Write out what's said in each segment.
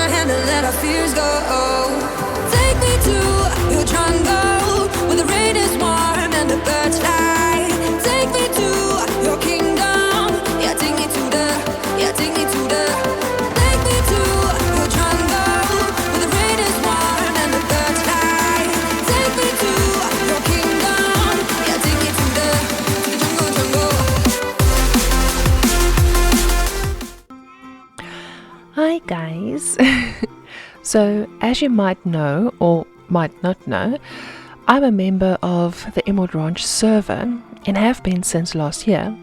our hand and let our fears go. Take me to your jungle, where the rain is warm and the birds fly. Take me to your kingdom. Yeah, take me to the, yeah, take me to the. Take me to your jungle, where the rain is warm and the birds fly. Take me to your kingdom. Yeah, take me to the jungle. Hi guys. So as you might know or might not know, I'm a member of the Emerald Ranch server and have been since last year.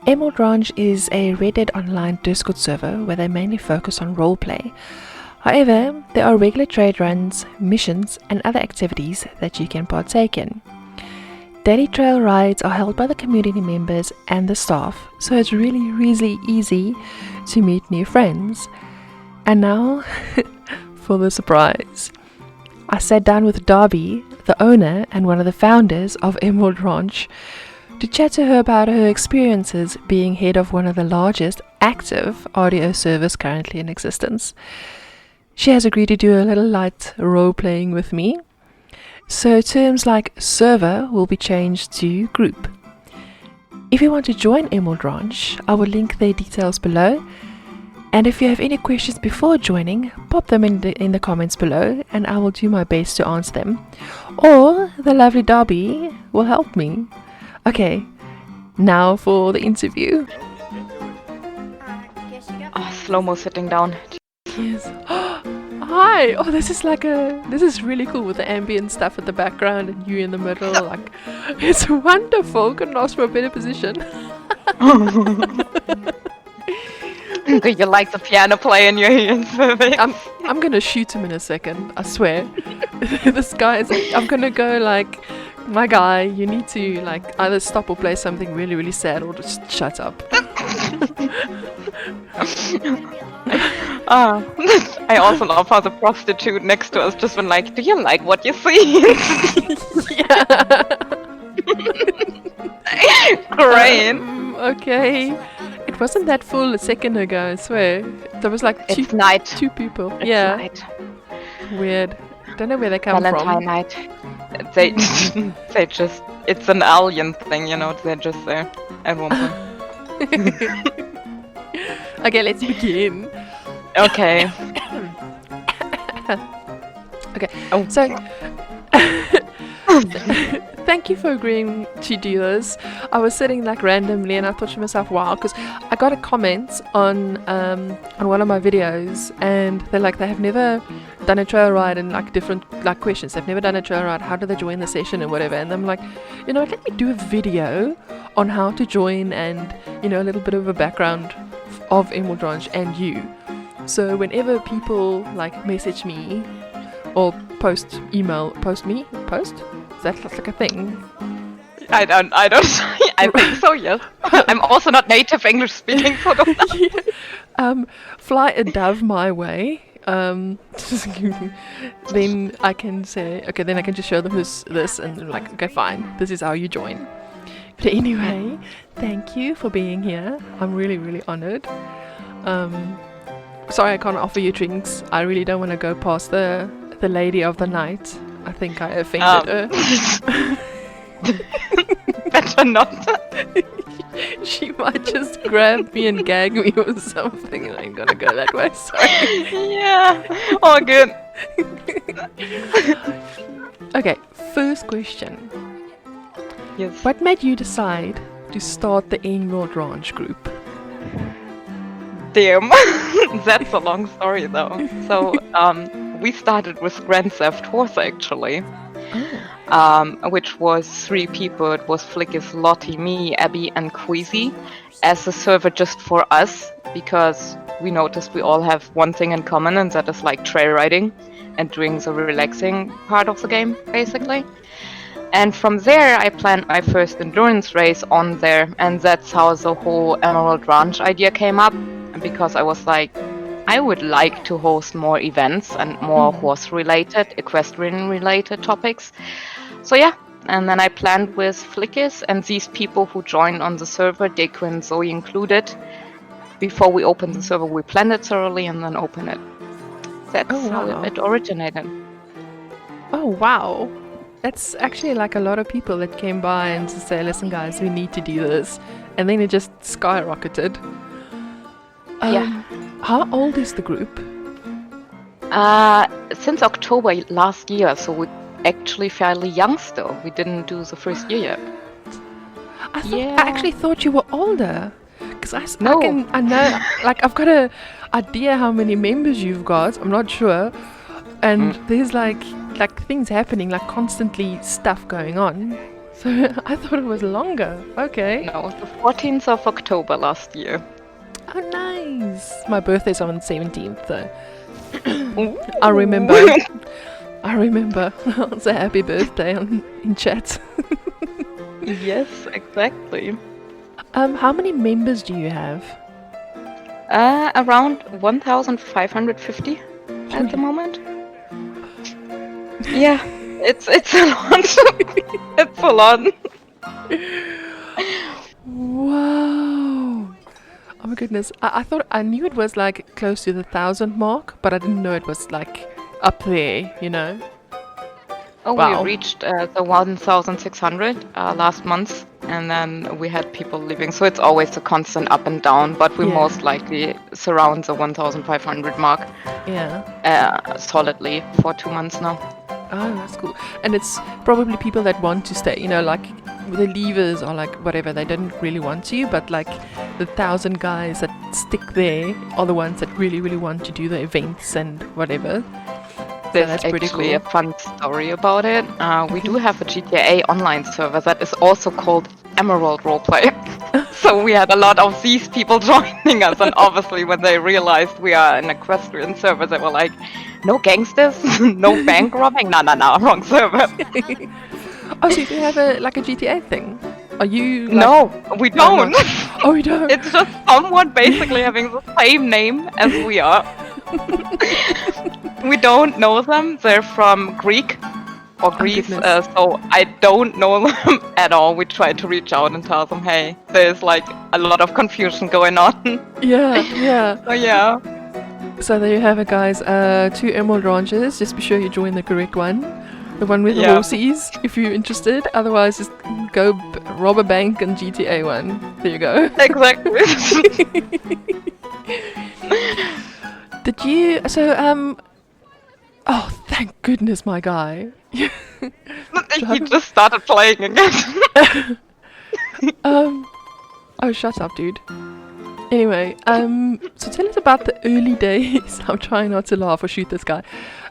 Emerald Ranch is a Reddit online Discord server where they mainly focus on roleplay. However, there are regular trade runs, missions and other activities that you can partake in. Daily trail rides are held by the community members and the staff, so it's really easy to meet new friends. And now, for the surprise. I sat down with Dabi, the owner and one of the founders of Emerald Ranch, to chat to her about her experiences being head of one of the largest active audio servers currently in existence. She has agreed to do a little light role-playing with me, so terms like server will be changed to group. If you want to join Emerald Ranch, I will link their details below. And if you have any questions before joining, pop them in the comments below and I will do my best to answer them. Or the lovely Dabi will help me. Okay, now for the interview. Oh, slow-mo sitting down. Yes. Hi! Oh, this is really cool with the ambient stuff at the background and you in the middle. Like, it's wonderful. Couldn't ask for a better position. Do you like the piano play in your ears? I'm gonna shoot him in a second, I swear. This guy is I'm gonna go like, my guy, you need to like either stop or play something really sad or just shut up. I also love how the prostitute next to us just went like, do you like what you see? Yeah. Great. Okay. It wasn't that full a second ago, I swear. There was like It's night. two people. It's yeah. night. Weird. Don't know where they come Valentine from. night. They just, it's an alien thing, you know, they're just there at one point. Okay, let's begin. Okay. Okay. Oh. So thank you for agreeing to do this. I was sitting like randomly and I thought to myself, wow, because I got a comment on one of my videos and they're like, they have never done a trail ride and like different like questions. They've never done a trail ride. How do they join the session and whatever? And I'm like, you know, let me do a video on how to join and, you know, a little bit of a background of Emerald Ranch and you. So whenever people like message me or post me? Post? Is that like a thing? I don't. I think so, yes. I'm also not native English speaking, so don't know. Fly a dove my way. Then I can say, okay, then I can just show them who's this and they're like, okay, fine, this is how you join. But anyway, thank you for being here. I'm really honored. Sorry I can't offer you drinks. I really don't want to go past the lady of the night. I think I offended her. Better not. She might just grab me and gag me or something. I ain't gonna go that way, sorry. Yeah. Oh, good. Okay, first question. Yes. What made you decide to start the Emerald Ranch group? Damn. That's a long story, though. So, we started with Grand Theft Horse, actually. Which was 3 people. It was Flickis, Lottie, me, Abby, and Queasy, as a server just for us, because we noticed we all have one thing in common, and that is like trail riding and doing the relaxing part of the game, basically. And from there, I planned my first endurance race on there, and that's how the whole Emerald Ranch idea came up, because I was like, I would like to host more events and more horse-related, equestrian-related topics. So yeah, and then I planned with Flickis and these people who joined on the server, Deku and Zoe included. Before we opened the server, we planned it thoroughly and then opened it. That's Oh, how wow. it originated. Oh, wow. That's actually like a lot of people that came by and to say, listen, guys, we need to do this. And then it just skyrocketed. Yeah. How old is the group? Since October last year, so we're actually fairly young still. We didn't do the first year yet. I actually thought you were older. Because No. I know, like, I've got a idea how many members you've got. I'm not sure. And there's like things happening, like constantly stuff going on. So I thought it was longer. Okay. No, the 14th of October last year. Oh, nice. My birthday's on the 17th, so Ooh. I remember. I remember. So happy birthday in chat. Yes, exactly. How many members do you have? Around 1,550 at the moment. Yeah, it's a lot. It's a lot. Wow. Oh my goodness. I thought I knew it was like close to the 1,000 mark, but I didn't know it was like up there, you know? Oh, Wow. we reached the 1,600 last month, and then we had people leaving. So it's always a constant up and down, but we Yeah. most likely surround the 1,500 mark Yeah. solidly for 2 months now. Oh, that's cool. And it's probably people that want to stay, you know, like the leavers or like whatever, they didn't really want to, but like the 1,000 guys that stick there are the ones that really, really want to do the events and whatever. There's that's pretty actually cool. a fun story about it. We do have a GTA online server that is also called Emerald Roleplay. So we had a lot of these people joining us, and obviously when they realized we are an equestrian server, they were like, no gangsters, no bank robbing, no, wrong server. Oh, so you have a GTA thing? Are you like, No, we don't. Oh, you don't? It's just someone basically having the same name as we are. We don't know them. They're from Greek or Greece, goodness. so I don't know them at all. We try to reach out and tell them, hey, there's like a lot of confusion going on. Yeah. So yeah. So there you have it, guys. 2 Emerald Ranches. Just be sure you join the correct one. The one with the Yeah. horsies, if you're interested. Otherwise, just go rob a bank and GTA one. There you go. Exactly. Did you... So, Oh, thank goodness, my guy. He just started playing again. Oh, shut up, dude. Anyway, so tell us about the early days. I'm trying not to laugh or shoot this guy.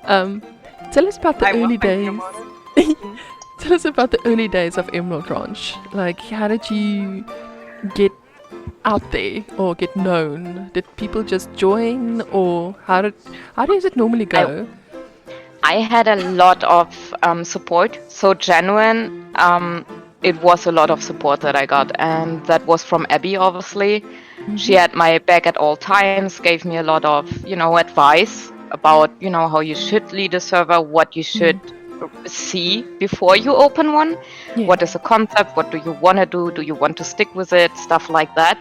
Tell us about the I was early thinking days. about it. Tell us about the early days of Emerald Ranch. Like, how did you get out there or get known? Did people just join, or how does it normally go? I had a lot of support, so genuine. It was a lot of support that I got, and that was from Abby, obviously. She had my back at all times, gave me a lot of, advice about, how you should lead a server, what you should see before you open one. Yeah. What is a concept? What do you want to do? Do you want to stick with it? Stuff like that.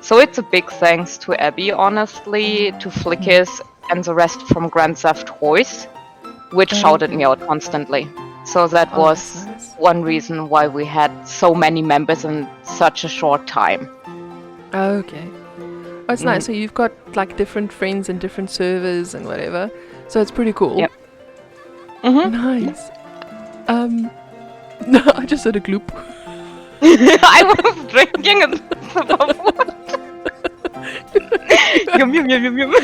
So it's a big thanks to Abby, honestly, to Flickers, and the rest from Grand Theft Toys, which shouted me out constantly. So that was that's nice. one reason why we had so many members in such a short time. Okay. Oh, it's nice. So you've got like different friends and different servers and whatever. So it's pretty cool. Yep. Mm-hmm. Nice. No, I just heard a gloop. I was drinking a sip of water. Yum, yum, yum, yum, yum.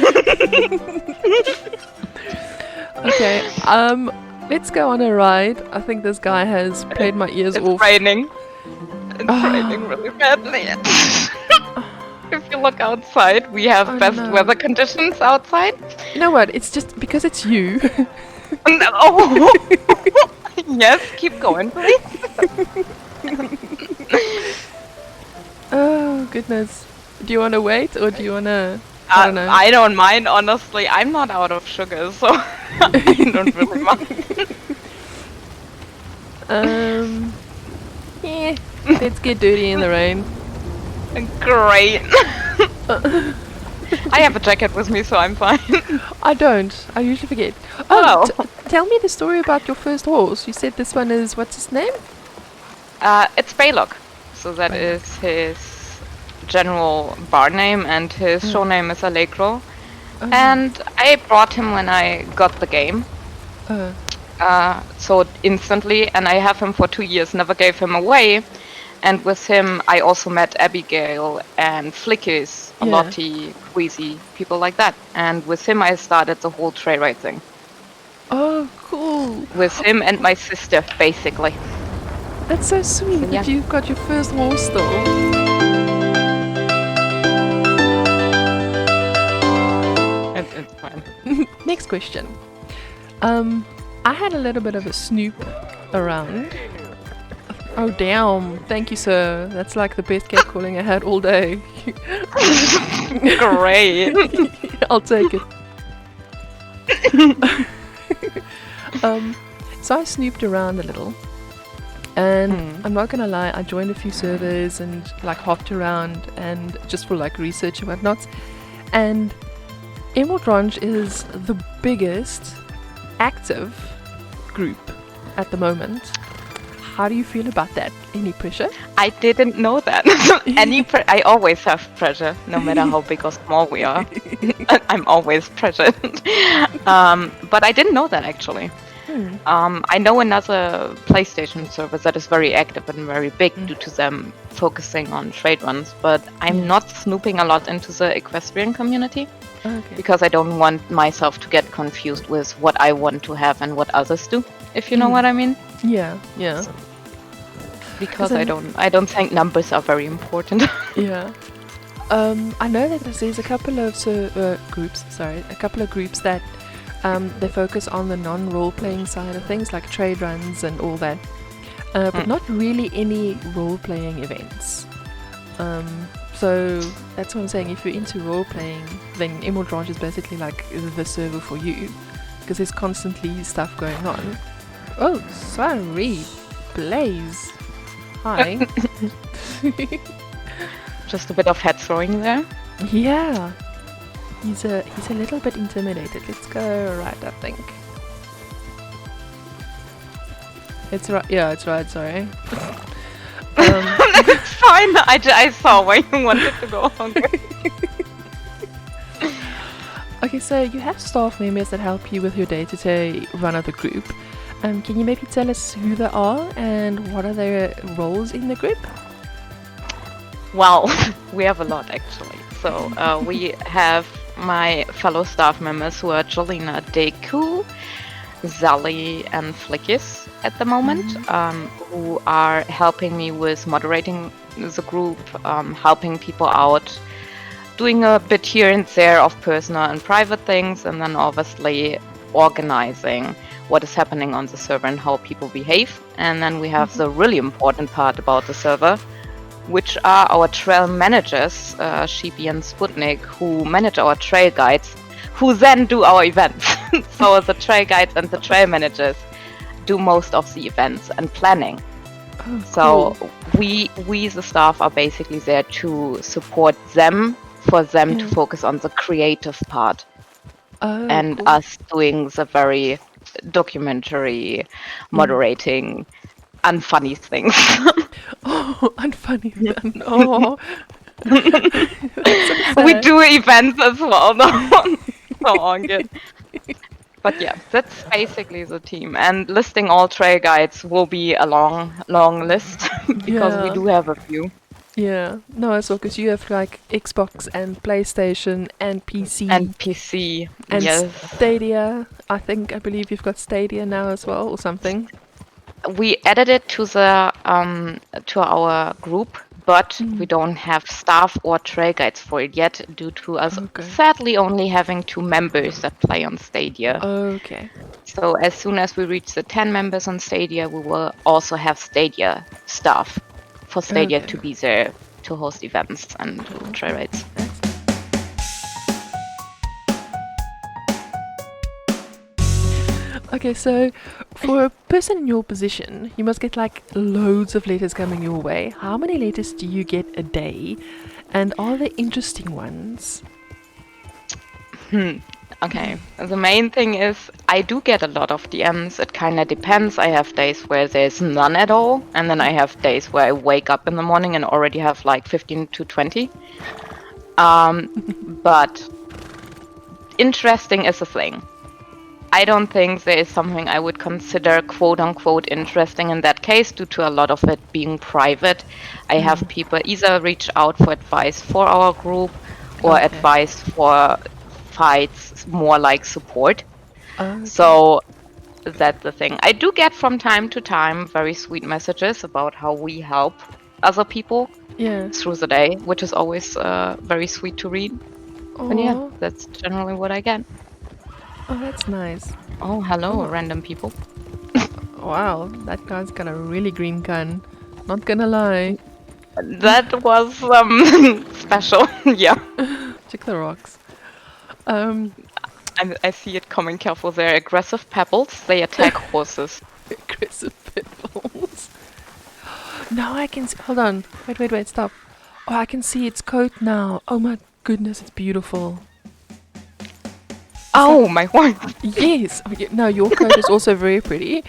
Okay. Let's go on a ride. I think this guy has played my ears It's off. raining. It's raining really badly. If you look outside, we have Oh, best no. weather conditions outside. You know what? It's just because it's you. Oh. Yes, keep going, please. Oh goodness. Do you want to wait or do you want to? I don't know. I don't mind, honestly. I'm not out of sugar, so I don't really mind. Yeah. Let's get dirty in the rain. Great. I have a jacket with me, so I'm fine. I don't. I usually forget. Oh. Tell me the story about your first horse. You said this one is, what's his name? It's Baylock. So that is his general bar name, and his show name is Allegro. And I brought him when I got the game. So instantly, and I have him for 2 years, never gave him away. And with him, I also met Abigail and Flickies, Lottie, Queasy, people like that. And with him, I started the whole trail ride thing. Oh, cool. With him and my sister, basically. That's so sweet that you got your first horse though. It's fine. Next question. I had a little bit of a snoop around. Oh damn, thank you sir. That's like the best catcalling I had all day. Great. I'll take it. So I snooped around a little. And I'm not gonna lie, I joined a few servers and like hopped around and just for like research and whatnot. And Emerald Ranch is the biggest active group at the moment. How do you feel about that? Any pressure? I didn't know that. I always have pressure, no matter how big or small we are. I'm always pressured. But I didn't know that actually. I know another PlayStation server that is very active and very big due to them focusing on trade runs, but I'm not snooping a lot into the equestrian community because I don't want myself to get confused with what I want to have and what others do, if you know what I mean. Yeah. So, because I don't think numbers are very important. Yeah. I know that there's a couple of groups that they focus on the non-role-playing side of things, like trade runs and all that, but not really any role-playing events. So that's what I'm saying. If you're into role-playing, then Emerald Ranch is basically like the server for you, because there's constantly stuff going on. Oh, sorry, Blaze. Hi. Just a bit of head throwing there. Yeah. He's a little bit intimidated. Let's go right, I think. It's right. Yeah, it's right. Sorry. It's fine. I saw where you wanted to go. Okay, so you have staff members that help you with your day-to-day run of the group. Can you maybe tell us who they are and what are their roles in the group? Well, we have a lot actually. So we have my fellow staff members who are Jolina, Deku, Zali, and Flickis at the moment, who are helping me with moderating the group, helping people out, doing a bit here and there of personal and private things, and then obviously organizing what is happening on the server and how people behave. And then we have the really important part about the server, which are our trail managers, Sheepy and Sputnik, who manage our trail guides, who then do our events. So the trail guides and the trail managers do most of the events and planning. Oh, so cool. we the staff are basically there to support them, for them to focus on the creative part, and cool. us doing the very documentary, moderating, unfunny things. Oh, unfunny then. Oh. We do events as well, though. So on good. But yeah, that's basically the team. And listing all trail guides will be a long list because we do have a few. Yeah, no, it's all because you have like Xbox and PlayStation and PC. And PC, and yes. Stadia. I believe you've got Stadia now as well, or something. We added it to the to our group, but we don't have staff or trail guides for it yet, due to us sadly only having 2 members that play on Stadia. Okay. So as soon as we reach the 10 members on Stadia, we will also have Stadia staff for Stadia to be there to host events and trail rides. Okay, so for a person in your position, you must get like loads of letters coming your way. How many letters do you get a day? And are they interesting ones? Okay, the main thing is I do get a lot of DMs. It kind of depends. I have days where there's none at all, and then I have days where I wake up in the morning and already have like 15 to 20. But interesting is a thing. I don't think there is something I would consider quote unquote interesting in that case, due to a lot of it being private. I have people either reach out for advice for our group or Okay. advice for fights, more like support. Okay. So that's the thing. I do get from time to time very sweet messages about how we help other people Yeah. through the day, which is always very sweet to read. And yeah, Aw. that's generally what I get. Oh, that's nice. Oh, hello, random people. Wow, that guy's got a really green gun. Not gonna lie. That was special. Yeah, Check the rocks. I see it coming. Careful, they're aggressive pebbles. They attack horses. Aggressive pitbulls. Now I can see. Hold on. Wait, stop. Oh, I can see its coat now. Oh my goodness, it's beautiful. Oh, my horse. Yes. Oh, yeah, no, your coat is also very pretty.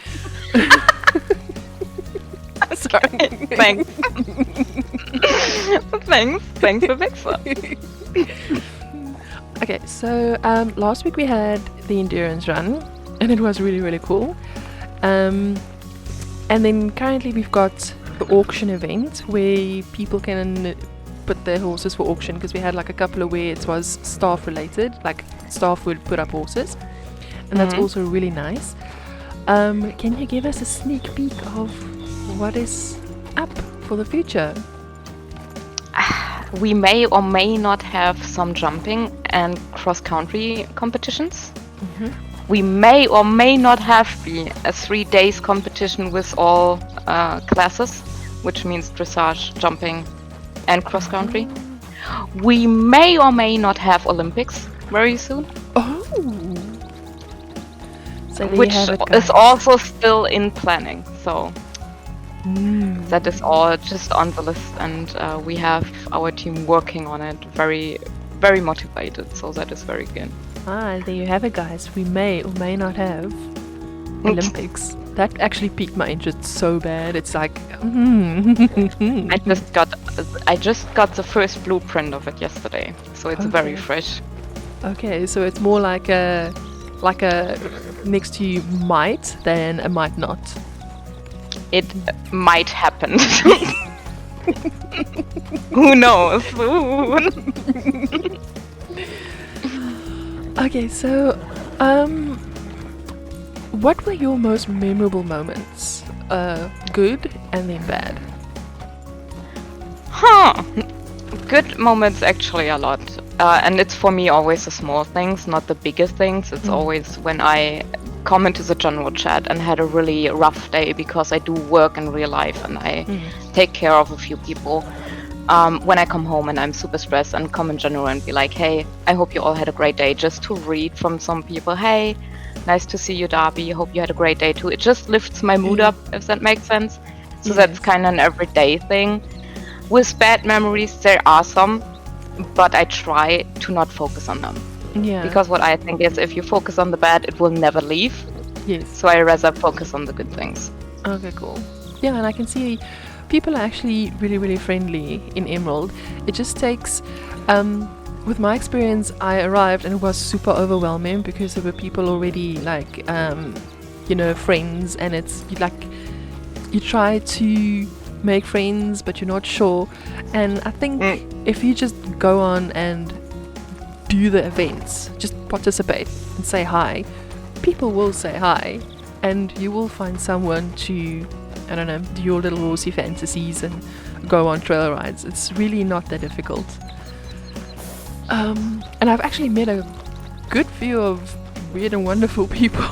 Sorry. Thanks. Thanks, Alexa. Okay, so last week we had the endurance run, and it was really, really cool. And then currently we've got the auction event where people can put their horses for auction, because we had like a couple of where it was staff related, like staff would put up horses, and that's also really nice. Can you give us a sneak peek of what is up for the future? We may or may not have some jumping and cross-country competitions. We may or may not have a 3 days competition with all classes, which means dressage, jumping, and cross-country. We may or may not have Olympics very soon, Oh, so there which you have it, is guys. also still in planning. So that is all just on the list, and we have our team working on it, very, very motivated. So that is very good. Ah, there you have it, guys. We may or may not have Olympics. That actually piqued my interest so bad. It's like, I just got the first blueprint of it yesterday, so it's very Okay. fresh. okay, so it's more like a next to you might than a might not. It might happen. Who knows? Okay, so what were your most memorable moments? Good and then bad. Good moments, actually, a lot. And it's for me always the small things, not the biggest things. It's always when I come into the general chat and had a really rough day, because I do work in real life and I take care of a few people. When I come home and I'm super stressed, and come in general and be like, hey, I hope you all had a great day. Just to read from some people, hey, nice to see you, Dabi. Hope you had a great day too. It just lifts my mood up, if that makes sense. So that's kind of an everyday thing. With bad memories, there are some, but I try to not focus on them. Yeah. Because what I think is, if you focus on the bad, it will never leave. Yes. So I rather focus on the good things. Okay, cool. Yeah, and I can see people are actually really, really friendly in Emerald. It just takes, with my experience, I arrived and it was super overwhelming because there were people already like, friends, and it's you try to make friends, but you're not sure. And I think if you just go on and do the events, just participate and say hi, people will say hi, and you will find someone to, I don't know, do your little horsey fantasies and go on trail rides. It's really not that difficult. And I've actually met a good few of weird and wonderful people.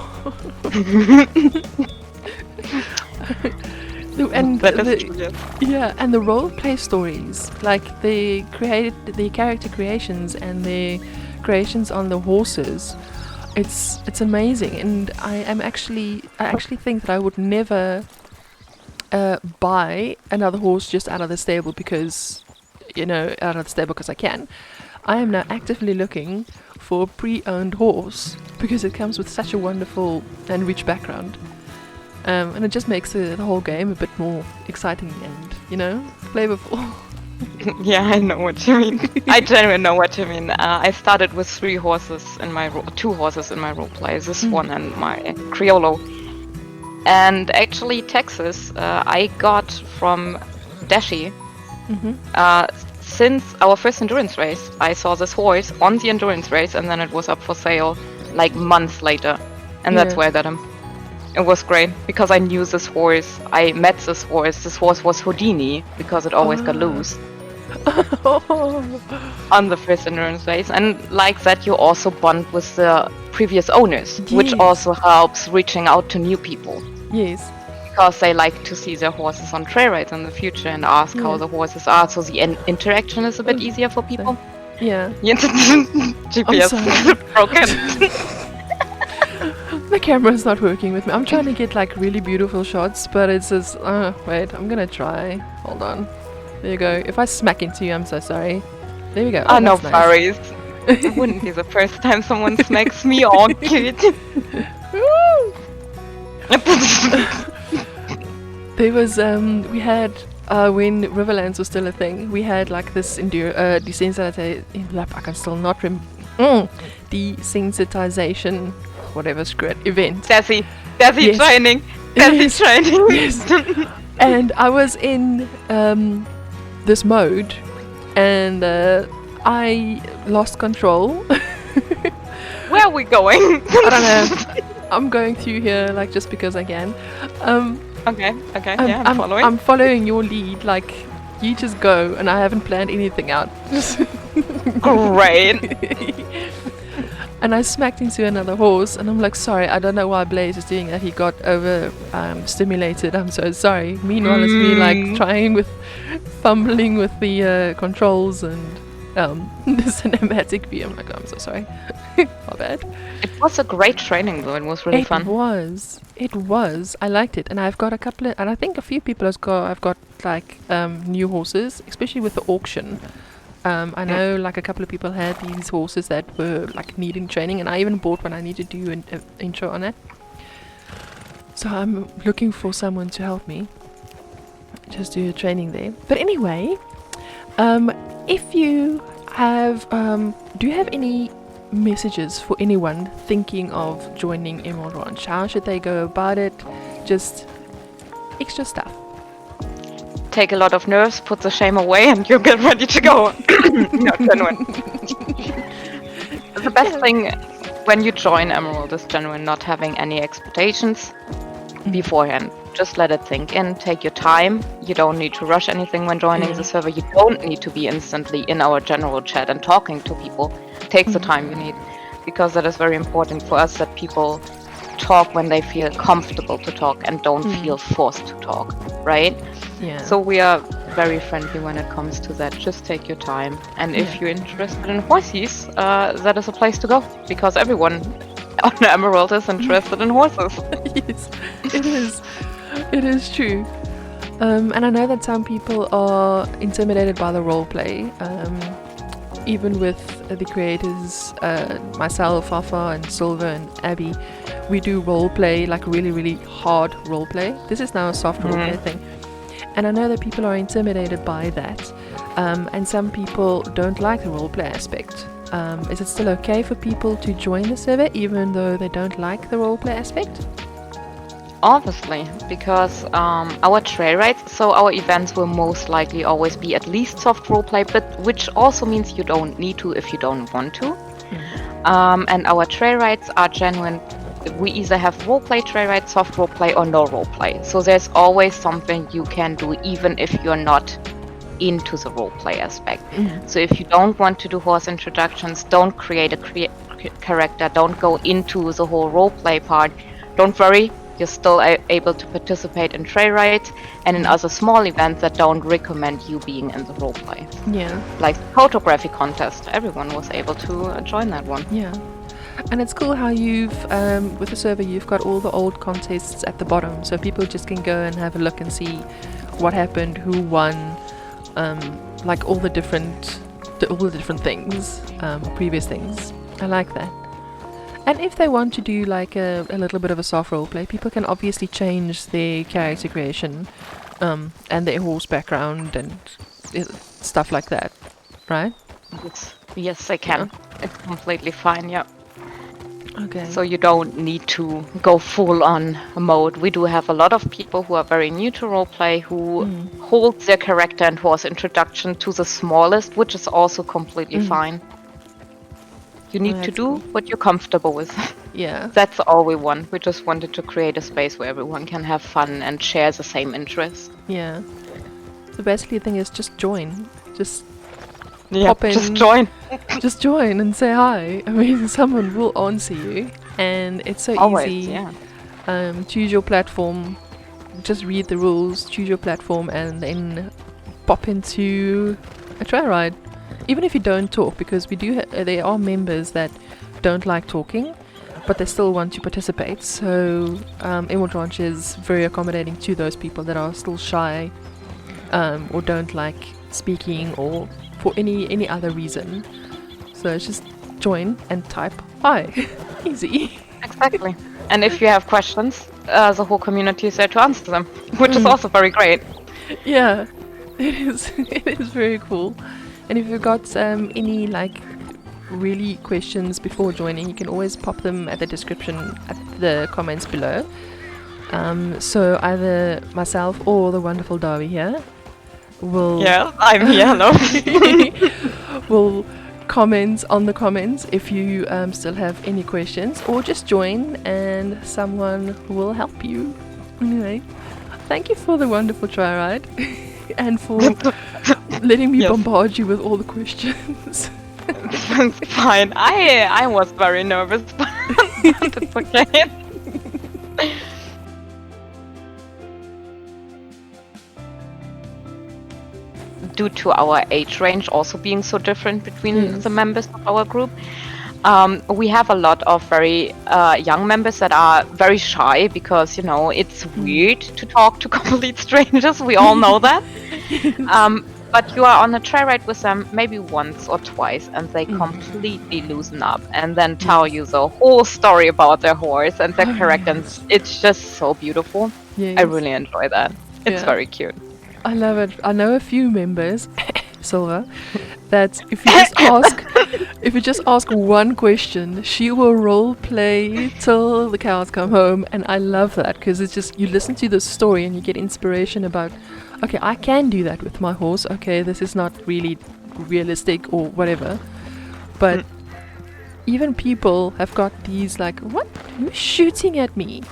And and the role play stories, like the character creations and the creations on the horses, it's amazing. And I actually think that I would never buy another horse just out of the stable because I can. I am now actively looking for a pre-owned horse because it comes with such a wonderful and rich background. And it just makes the whole game a bit more exciting and, flavorful. Yeah, I know what you mean. I genuinely know what you mean. I started with 2 horses in my role play, this one and my Criollo. And actually, Texas, I got from Dashi. Since our first endurance race, I saw this horse on the endurance race, and then it was up for sale like months later, and that's where I got him. It was great because I knew this horse. I met this horse. This horse was Houdini because it always got loose on the first endurance race, and like that, you also bond with the previous owners, which also helps reaching out to new people. Yes. Because they like to see their horses on trail rides in the future and ask how the horses are, so the interaction is a bit easier for people. Yeah. GPS broken. The camera's not working with me. I'm trying to get like really beautiful shots, but it says, wait, I'm gonna try. Hold on. There you go. If I smack into you, I'm so sorry. There we go. Oh, no nice. worries. It wouldn't be the first time someone smacks me on, kid. There was, we had, when Riverlands was still a thing, we had like this desensitization, whatever screw event. Desi training. Training. Yes. And I was in this mode, and I lost control. Where are we going? I don't know. I'm going through here like just because I can. Okay, yeah, I'm following. I'm following your lead, like you just go, and I haven't planned anything out. Great. And I smacked into another horse, and I'm like, sorry, I don't know why Blaze is doing that. He got over stimulated. I'm so sorry. Meanwhile, it's me like fumbling with the controls and the cinematic view. I'm like, oh, I'm so sorry. My bad. It was a great training though. It was really fun. It was. I liked it, and I've got a couple of, and I think a few people I've got like new horses, especially with the auction. I know like a couple of people had these horses that were like needing training, and I even bought one. I need to do an intro on it. So I'm looking for someone to help me just do a training there. But anyway, if you have, do you have any messages for anyone thinking of joining Emerald Ranch? How should they go about it? Just extra stuff. Take a lot of nerves, put the shame away, and you'll get ready to go. No, genuine. The best thing when you join Emerald is genuine not having any expectations beforehand. Just let it sink in, take your time. You don't need to rush anything when joining the server. You don't need to be instantly in our general chat and talking to people. Take the time you need, because that is very important for us, that people talk when they feel comfortable to talk and don't feel forced to talk, right? Yeah. So we are very friendly when it comes to that. Just take your time, and if you're interested in horses, that is a place to go, because everyone on Emerald is interested in horses. Yes, it is. It is true. And I know that some people are intimidated by the roleplay. Even with the creators, myself, Fafa, and Silver, and Abby, we do roleplay, like really, really hard roleplay. This is now a soft roleplay thing. And I know that people are intimidated by that. And some people don't like the roleplay aspect. Is it still okay for people to join the server even though they don't like the roleplay aspect? Obviously, because our trail rides, so our events will most likely always be at least soft roleplay, but which also means you don't need to if you don't want to. And our trail rides are genuine. We either have roleplay trail rides, soft roleplay, or no roleplay. So there's always something you can do even if you're not into the roleplay aspect. So if you don't want to do horse introductions, don't create a character, don't go into the whole roleplay part, don't worry. You're still able to participate in trail rides and in other small events that don't recommend you being in the roleplay. Yeah. Like photography contest, everyone was able to join that one. Yeah. And it's cool how you've, with the server, you've got all the old contests at the bottom, so people just can go and have a look and see what happened, who won, like all the different things, previous things. I like that. And if they want to do like a little bit of a soft role play, people can obviously change their character creation and their horse background and stuff like that, right? Yes, I can. It's completely fine, yeah. Okay. So you don't need to go full on mode. We do have a lot of people who are very new to roleplay who hold their character and horse introduction to the smallest, which is also completely fine. You need to do what you're comfortable with. Yeah. That's all we want. We just wanted to create a space where everyone can have fun and share the same interests. Yeah. So basically the thing is just join. Just pop in. Just join. Just join and say hi. I mean, someone will answer you. And it's so easy. Yeah. Choose your platform. Just read the rules. Choose your platform and then pop into a trail ride. Even if you don't talk, because we do there are members that don't like talking, but they still want to participate. So Emerald Ranch is very accommodating to those people that are still shy or don't like speaking or for any other reason. So just join and type hi. Easy. Exactly. And if you have questions, the whole community is there to answer them, which is also very great. Yeah, it is. It is very cool. And if you've got any like really questions before joining, you can always pop them at the description at the comments below. So either myself or the wonderful Dabi here will I'm here. Hello. will comment on the comments if you still have any questions, or just join and someone will help you. Anyway, thank you for the wonderful try ride and for letting me bombard you with all the questions. It's fine. I was very nervous, but it's okay. Due to our age range also being so different between the members of our group, we have a lot of very young members that are very shy because, you know, it's weird to talk to complete strangers. We all know that. But you are on a trail ride with them maybe once or twice and they completely loosen up and then tell you the whole story about their horse and their character. And it's just so beautiful. Yes. I really enjoy that. It's very cute. I love it. I know a few members, Silva, that if you just ask one question, she will role play till the cows come home, and I love that because it's just you listen to the story and you get inspiration about, okay, I can do that with my horse. Okay, this is not really realistic or whatever, but even people have got these like, what? Who's shooting at me?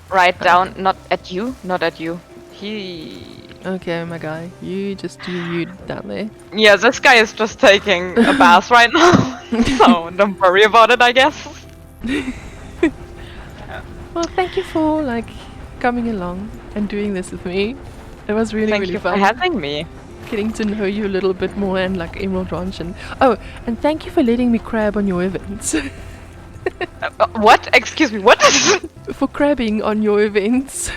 Write down, not at you. Okay, my guy, you just do you down there. Yeah, this guy is just taking a bath right now, so don't worry about it, I guess. Well, thank you for like coming along and doing this with me. It was really Thank really you fun. for having me. Getting to know you a little bit more and like Emerald Ranch and and thank you for letting me crab on your events. What? Excuse me, what? For crabbing on your events.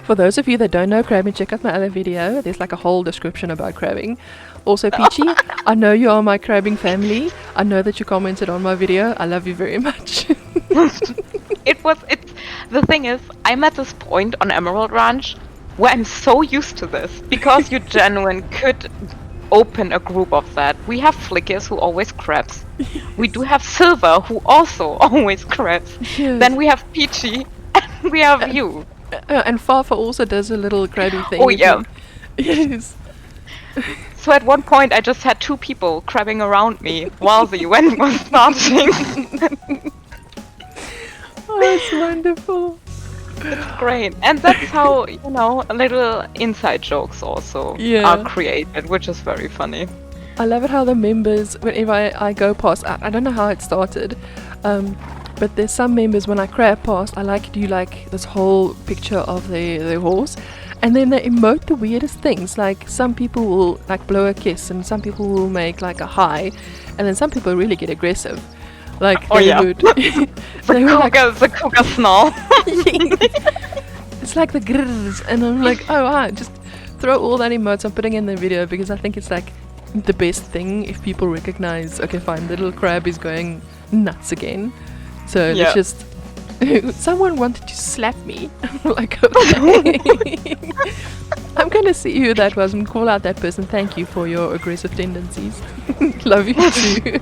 For those of you that don't know crabbing, check out my other video. There's like a whole description about crabbing. Also, Peachy, I know you are my crabbing family. I know that you commented on my video. I love you very much. The thing is, I'm at this point on Emerald Ranch where I'm so used to this because you genuine could open a group of that. We have Flickers who always crabs. We do have Silver who also always crabs. Yes. Then we have Peachy and we have you. And Fafa also does a little crabby thing. Oh yeah. Yes. So at one point I just had 2 people crabbing around me while the event was starting. Oh, it's wonderful. It's great. And that's how, you know, little inside jokes also are created, which is very funny. I love it how the members, whenever I go past, I don't know how it started, but there's some members when I crab past, I like to do like this whole picture of their horse, and then they emote the weirdest things. Like some people will like blow a kiss, and some people will make like a hi, and then some people really get aggressive. Like they would. The cougar snarl. It's like the grrrs, and I'm like, oh, just throw all that emotes I'm putting in the video because I think it's like the best thing if people recognize, okay, fine, the little crab is going nuts again. So Yeah. let's just. Someone wanted to slap me. I'm like, okay. I'm gonna see who that was and call out that person. Thank you for your aggressive tendencies. Love you too.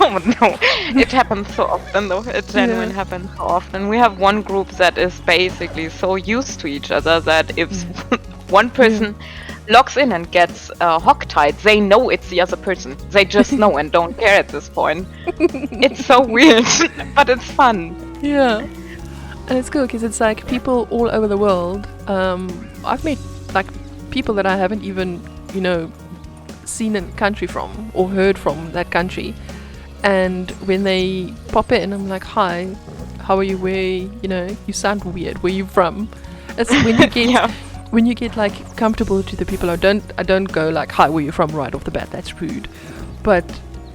Oh no, it happens so often though. It genuinely happens so often. We have one group that is basically so used to each other that if one person logs in and gets hogtied, they know it's the other person. They just know and don't care at this point. It's so weird, but it's fun. Yeah. And it's cool because it's like people all over the world. I've met like people that I haven't even, seen a country from or heard from that country. And when they pop in, I'm like, hi, how are you? Where, you sound weird. Where you from? It's when you get when you get like comfortable to the people. I don't go like, hi, where you from right off the bat. That's rude. But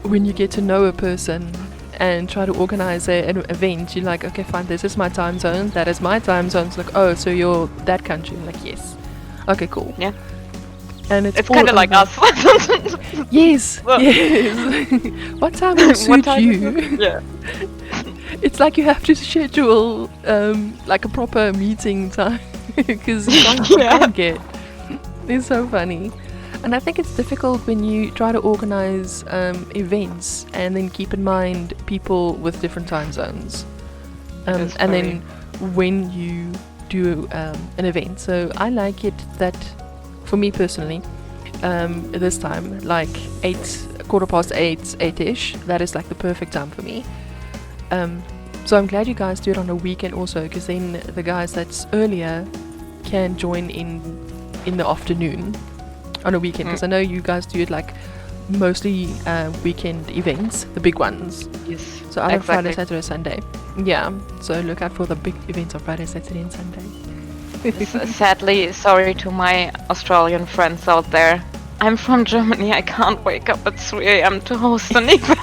when you get to know a person and try to organize an event, you're like, okay, fine, this is my time zone. That is my time zone. It's like, oh, so you're that country? I'm like, yes. Okay, cool. Yeah. And it's kind of like us. Yes, yes. What time will suit you? Yeah. It's like you have to schedule like a proper meeting time because you can't get. It's so funny. And I think it's difficult when you try to organize events and then keep in mind people with different time zones. And then when you do an event. So I like it that, for me personally, this time, like 8:15, 8ish, that is like the perfect time for me. So I'm glad you guys do it on a weekend also, because then the guys that's earlier can join in the afternoon on a weekend, because I know you guys do it like mostly weekend events, the big ones. Yes. So either Friday, Saturday, Sunday. Yeah. So look out for the big events on Friday, Saturday, and Sunday. Sadly, sorry to my Australian friends out there. I'm from Germany. I can't wake up at 3 a.m. to host an event.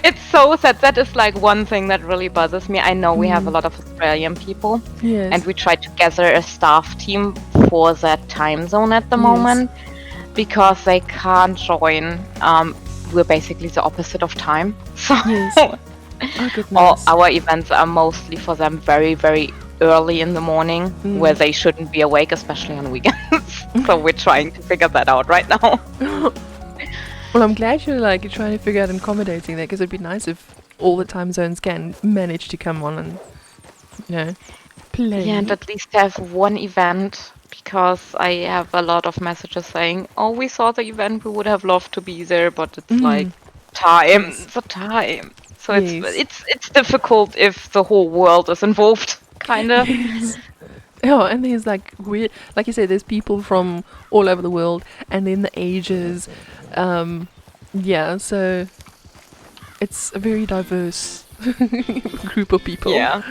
It's so sad. That is like one thing that really bothers me. I know we have a lot of Australian people, and we try to gather a staff team for that time zone at the moment because they can't join. We're basically the opposite of time. So all our events are mostly for them very, very early in the morning, where they shouldn't be awake, especially on weekends. So we're trying to figure that out right now. Well, I'm glad you're trying to figure out accommodating that, because it'd be nice if all the time zones can manage to come on and play. Yeah, and at least have one event, because I have a lot of messages saying, oh, we saw the event, we would have loved to be there, but it's like time, the time. So it's difficult if the whole world is involved, kind of. Yeah, and there's weird, like you said, there's people from all over the world, and then the ages. So it's a very diverse group of people. Yeah,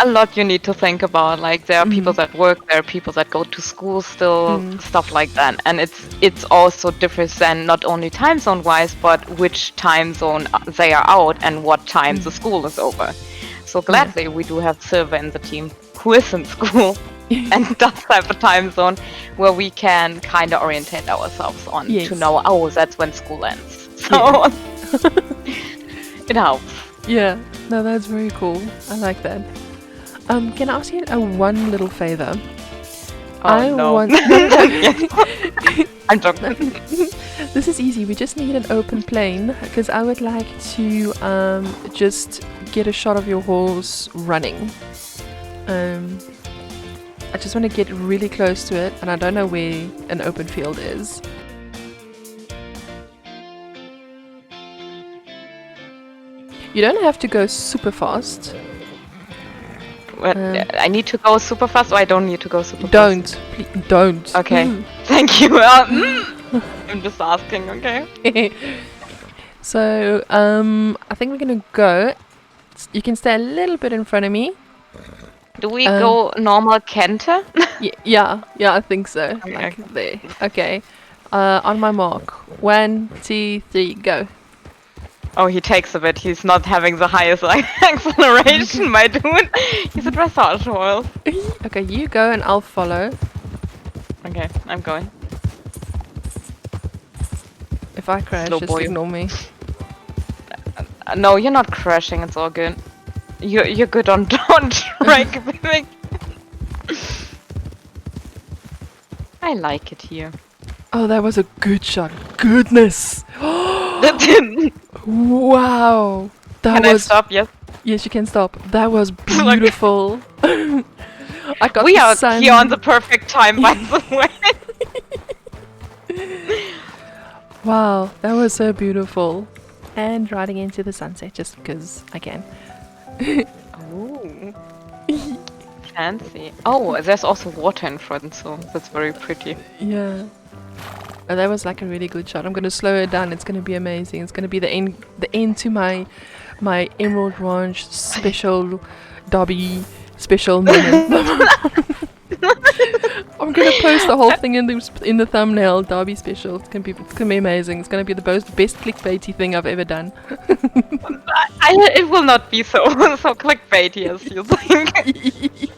a lot you need to think about. Like, there are people that work, there are people that go to school still, stuff like that. And it's also different than not only time zone wise, but which time zone they are out and what time the school is over. So gladly we do have Silver in the team who is in school and does have a time zone where we can kind of orientate ourselves on to know, oh, that's when school ends. So it helps. Yeah, no, that's very cool. I like that. Can I ask you one little favor? No. I'm joking. This is easy. We just need an open plane, because I would like to just get a shot of your horse running. I just want to get really close to it, and I don't know where an open field is. You don't have to go super fast. I need to go super fast, or I don't need to go super fast? Please, don't. Okay. Thank you. I'm just asking, okay? So, I think we're gonna go. You can stay a little bit in front of me. Do we go normal canter? Yeah, I think so. Okay. There. Okay. On my mark. 1, 2, 3, go. Oh, he takes a bit. He's not having the highest acceleration, my dude. He's a dressage horse. Okay, you go and I'll follow. Okay, I'm going. If I crash, Slow just boy. ignore me. No, you're not crashing. It's all good. You're good on Draunch, right? I like it here. Oh, that was a good shot. Goodness. Can Wow. That I was. stop? Yes. Yes, you can stop. That was beautiful. I got We the are sun. here on the perfect time, by the way. Wow, that was so beautiful. And riding into the sunset just because I can. Ooh. Fancy. Oh, there's also water in front, so that's very pretty. Yeah. Oh, that was like a really good shot. I'm gonna slow it down. It's gonna be amazing. It's gonna be the end to my Emerald Ranch special Dabi special moment. I'm gonna post the whole thing in the thumbnail. Dabi special. It's gonna be amazing. It's gonna be the best clickbaity thing I've ever done. It will not be so clickbaity as you think.